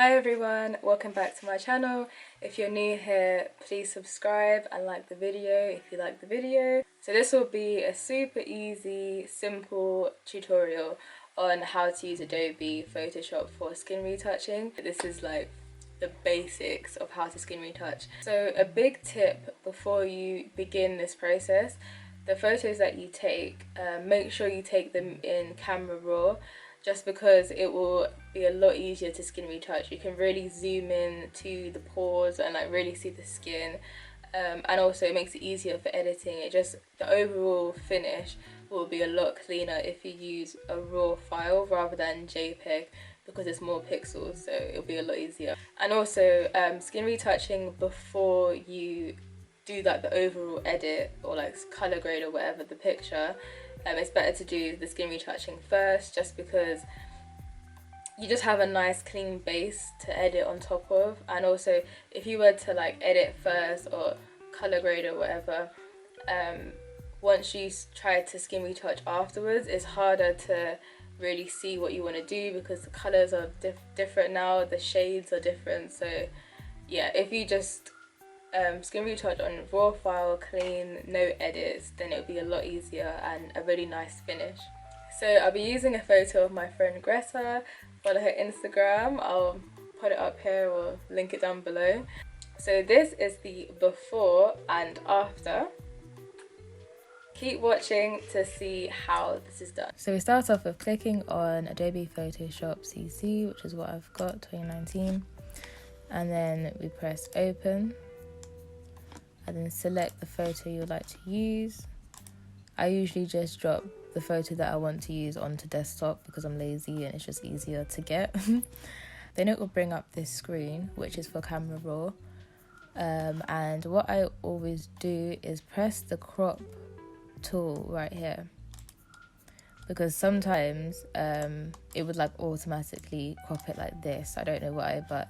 Hi everyone, welcome back to my channel. If you're new here, please subscribe and like the video if you like the video. So this will be a super easy, simple tutorial on how to use Adobe Photoshop for skin retouching. This is like the basics of how to skin retouch. So a big tip before you begin this process, the photos that you take, make sure you take them in camera raw, just because it will be a lot easier to skin retouch. You can really zoom in to the pores and like really see the skin, and also it makes it easier for editing. The overall finish will be a lot cleaner if you use a raw file rather than JPEG, because it's more pixels, so it'll be a lot easier. And also skin retouching before you do like the overall edit or like color grade or whatever the picture, it's better to do the skin retouching first, just because you just have a nice clean base to edit on top of. And also if you were to like edit first or color grade or whatever, once you try to skin retouch afterwards, it's harder to really see what you want to do because the colors are different now, the shades are different. So yeah, if you just skin retouch on raw file, clean, no edits, then it'll be a lot easier and a really nice finish. So I'll be using a photo of my friend Greta. Follow her Instagram, I'll put it up here or link it down below. So this is the before and after. Keep watching to see how this is done. So we start off with clicking on Adobe Photoshop CC, which is what I've got, 2019, and then we press open and then select the photo you'd like to use. I usually just drop the photo that I want to use onto desktop because I'm lazy and it's just easier to get. Then it will bring up this screen, which is for camera raw, and what I always do is press the crop tool right here, because sometimes it would like automatically crop it like this. I don't know why, but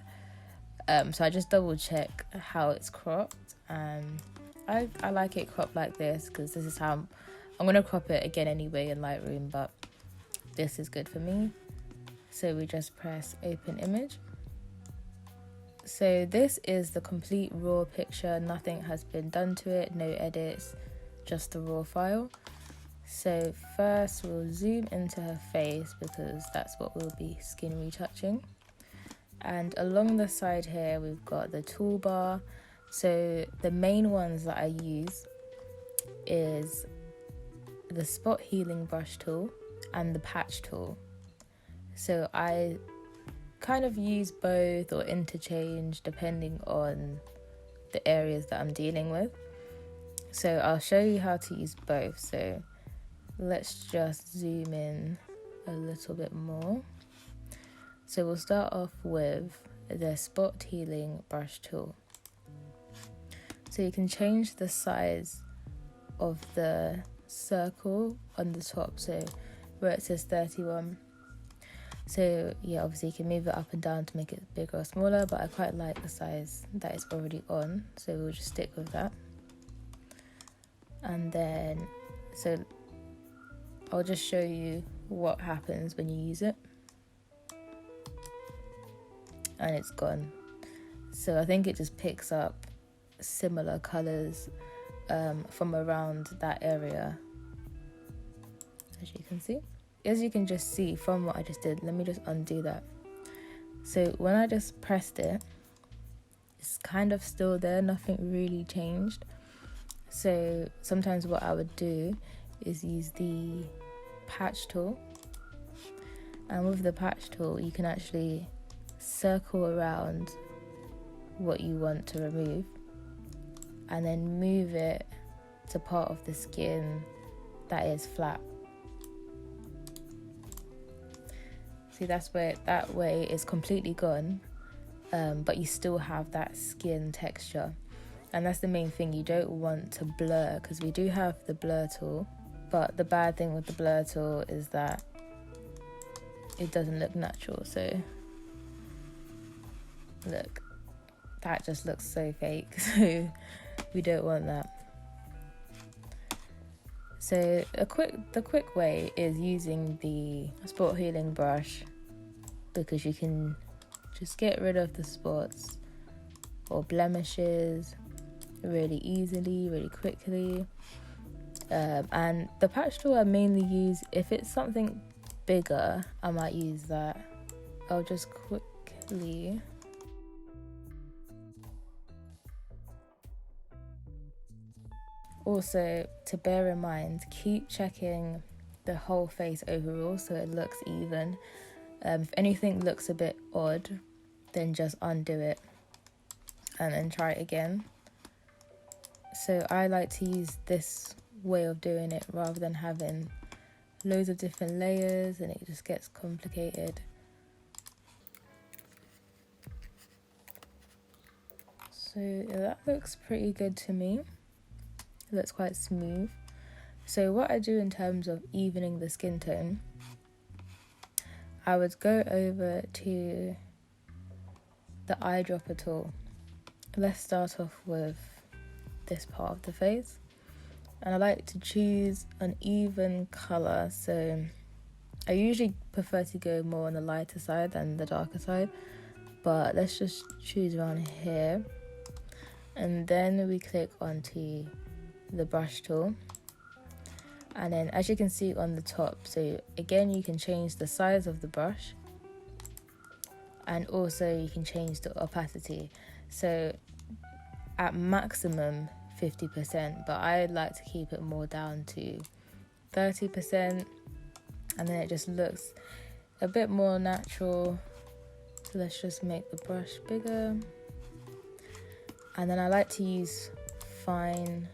so I just double check how it's cropped, and I like it cropped like this because this is how I'm gonna crop it again anyway in Lightroom, but this is good for me. So we just press open image. So this is the complete raw picture, nothing has been done to it, no edits, just the raw file. So first we'll zoom into her face because that's what we'll be skin retouching. And along the side here we've got the toolbar. So the main ones that I use is the spot healing brush tool and the patch tool. So I kind of use both or interchange depending on the areas that I'm dealing with. So I'll show you how to use both. So let's just zoom in a little bit more. So we'll start off with the spot healing brush tool. So you can change the size of the circle on the top, so where it says 31. So yeah, obviously you can move it up and down to make it bigger or smaller, but I quite like the size that it's already on, so we'll just stick with that. And then, so I'll just show you what happens when you use it. And it's gone. So I think it just picks up similar colours from around that area, as you can see. As you can just see from what I just did, let me just undo that. So when I just pressed it, it's kind of still there, nothing really changed. So sometimes what I would do is use the patch tool, and with the patch tool you can actually circle around what you want to remove and then move it to part of the skin that is flat. See, that way it's completely gone, but you still have that skin texture. And that's the main thing, you don't want to blur, because we do have the blur tool, but the bad thing with the blur tool is that it doesn't look natural. So look, that just looks so fake, so we don't want that. So the quick way is using the spot healing brush, because you can just get rid of the spots or blemishes really easily, really quickly. And the patch tool I mainly use, if it's something bigger, I might use that. I'll just quickly also, to bear in mind, keep checking the whole face overall so it looks even. If anything looks a bit odd, then just undo it and then try it again. So I like to use this way of doing it rather than having loads of different layers and it just gets complicated. So that looks pretty good to me. It looks quite smooth. So what I do in terms of evening the skin tone, I would go over to the eyedropper tool. Let's start off with this part of the face. And I like to choose an even colour. So I usually prefer to go more on the lighter side than the darker side. But let's just choose around here. And then we click onto the brush tool, and then as you can see on the top, so again you can change the size of the brush and also you can change the opacity. So at maximum 50%, but I like to keep it more down to 30%, and then it just looks a bit more natural. So let's just make the brush bigger, and then I like to use fine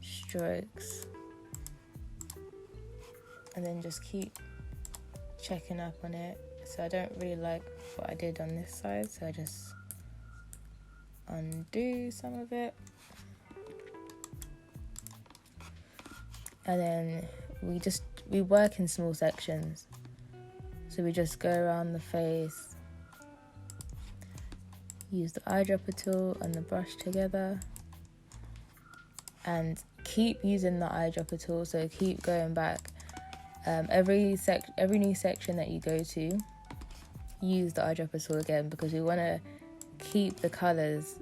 strokes and then just keep checking up on it. So I don't really like what I did on this side, so I just undo some of it, and then we work in small sections. So we just go around the face, use the eyedropper tool and the brush together, and keep using the eyedropper tool. So keep going back. Every new section that you go to, use the eyedropper tool again, because we want to keep the colours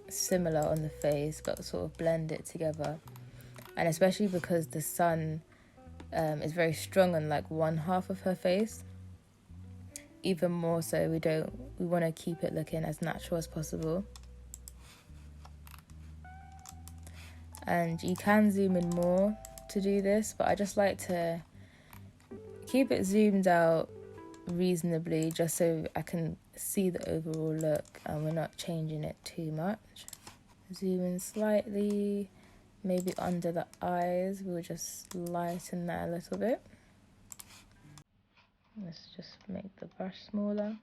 similar on the face but sort of blend it together. And especially because the sun is very strong on like one half of her face, even more so we want to keep it looking as natural as possible. And you can zoom in more to do this, but I just like to keep it zoomed out reasonably just so I can see the overall look and we're not changing it too much. Zoom in slightly, maybe under the eyes, we'll just lighten that a little bit. Let's just make the brush smaller.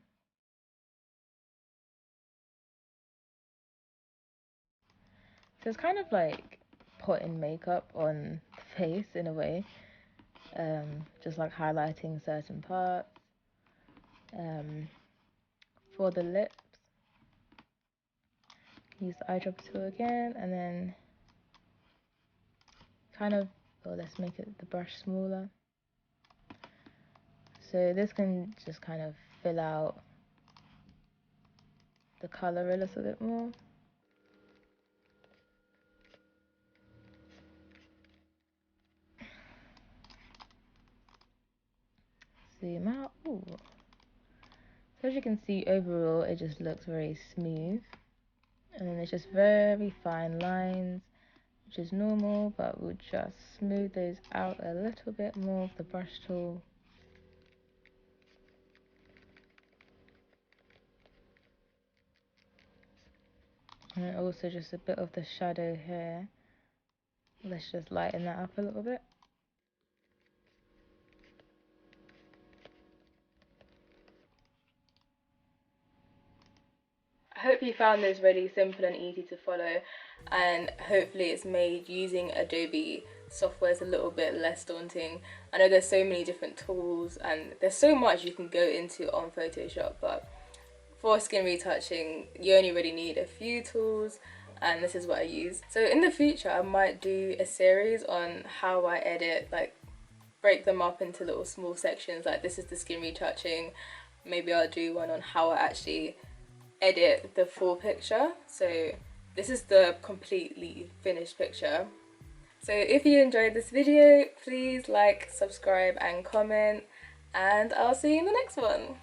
So it's kind of like putting makeup on the face in a way, just like highlighting certain parts. For the lips, use the eyedropper tool again, and then let's make the brush smaller. So this can just kind of fill out the colour a little bit more. Zoom out. Ooh. So as you can see, overall it just looks very smooth, and then there's just very fine lines, which is normal, but we'll just smooth those out a little bit more with the brush tool. And then also just a bit of the shadow here, let's just lighten that up a little bit. I hope you found this really simple and easy to follow, and hopefully it's made using Adobe software is a little bit less daunting. I know there's so many different tools and there's so much you can go into on Photoshop, but for skin retouching you only really need a few tools, and this is what I use. So in the future I might do a series on how I edit, like break them up into little small sections, like this is the skin retouching maybe I'll do one on how I actually edit the full picture. So this is the completely finished picture. So if you enjoyed this video, please like, subscribe and comment, and I'll see you in the next one.